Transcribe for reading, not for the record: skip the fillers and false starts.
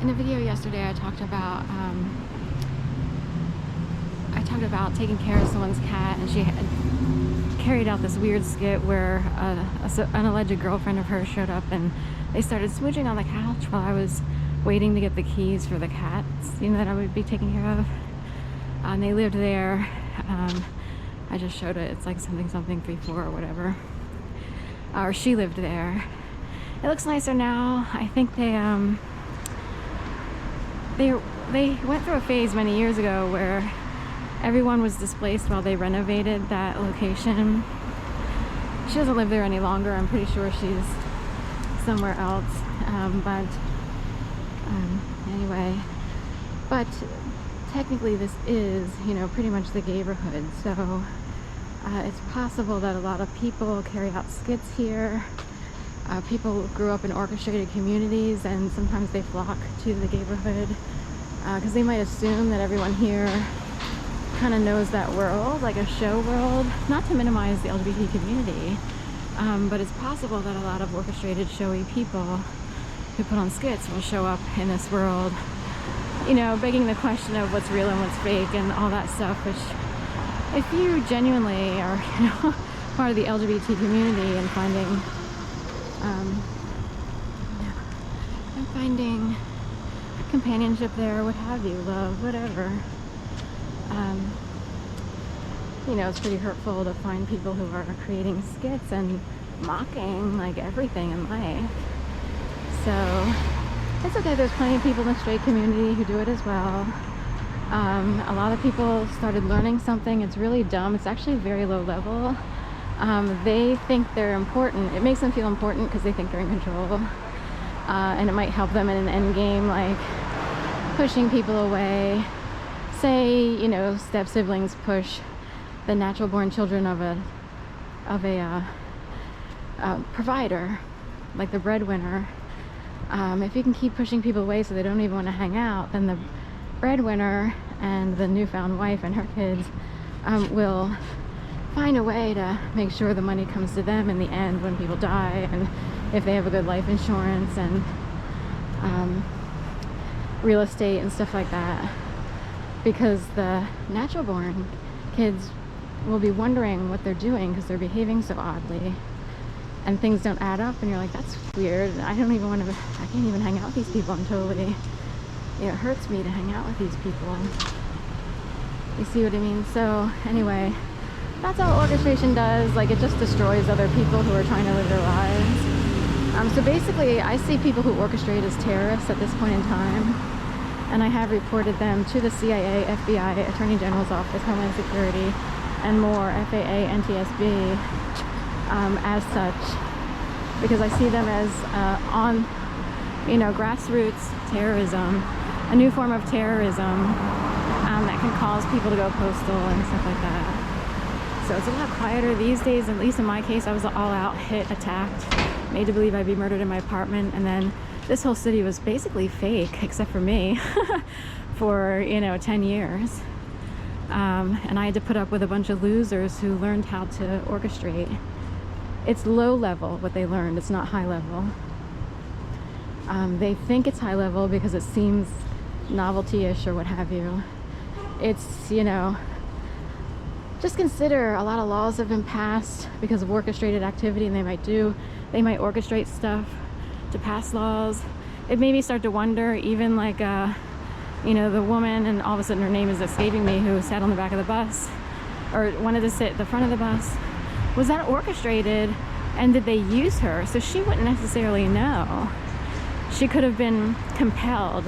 In a video yesterday, I talked about taking care of someone's cat, and she had carried out this weird skit where an alleged girlfriend of hers showed up and they started smooching on the couch while I was waiting to get the keys for the cats, that I would be taking care of. And they lived there. I just showed it. It's like something 34 or whatever. Or she lived there. It looks nicer now. I think they went through a phase many years ago where everyone was displaced while they renovated that location. She doesn't live there any longer. I'm pretty sure she's somewhere else. Anyway, but technically this is, pretty much the neighborhood. So it's possible that a lot of people carry out skits here. People grew up in orchestrated communities, and sometimes they flock to the neighborhood because they might assume that everyone here kind of knows that world, like a show world. Not to minimize the LGBT community, but it's possible that a lot of orchestrated, showy people who put on skits will show up in this world, begging the question of what's real and what's fake and all that stuff, which if you genuinely are, part of the LGBT community and finding companionship there, what have you, love, whatever. It's pretty hurtful to find people who are creating skits and mocking like everything in life. So it's okay. There's plenty of people in the straight community who do it as well. A lot of people started learning something. It's really dumb. It's actually very low level. They think they're important. It makes them feel important because they think they're in control. And it might help them in an end game, like pushing people away. Say, step siblings push the natural born children of a provider, like the breadwinner. If you can keep pushing people away so they don't even want to hang out, then the breadwinner and the newfound wife and her kids will find a way to make sure the money comes to them in the end when people die, and if they have a good life insurance and real estate and stuff like that. Because the natural born kids will be wondering what they're doing because they're behaving so oddly and things don't add up, and you're like, that's weird. I can't even hang out with these people. I'm totally, it hurts me to hang out with these people. You see what I mean? So anyway, that's all orchestration does. Like, it just destroys other people who are trying to live their lives. So basically, I see people who orchestrate as terrorists at this point in time, and I have reported them to the CIA, FBI, Attorney General's Office, Homeland Security, and more, FAA, NTSB, as such, because I see them as grassroots terrorism, a new form of terrorism that can cause people to go postal and stuff like that. So it's a lot quieter these days. At least in my case, I was all out, hit, attacked, made to believe I'd be murdered in my apartment, and then this whole city was basically fake, except for me, for 10 years. And I had to put up with a bunch of losers who learned how to orchestrate. It's low level what they learned. It's not high level. They think it's high level because it seems novelty-ish or what have you. It's, just consider a lot of laws have been passed because of orchestrated activity, and they might orchestrate stuff to pass laws. It made me start to wonder, even like the woman, and all of a sudden her name is escaping me, who sat on the back of the bus or wanted to sit at the front of the bus. Was that orchestrated, and did they use her? So she wouldn't necessarily know. She could have been compelled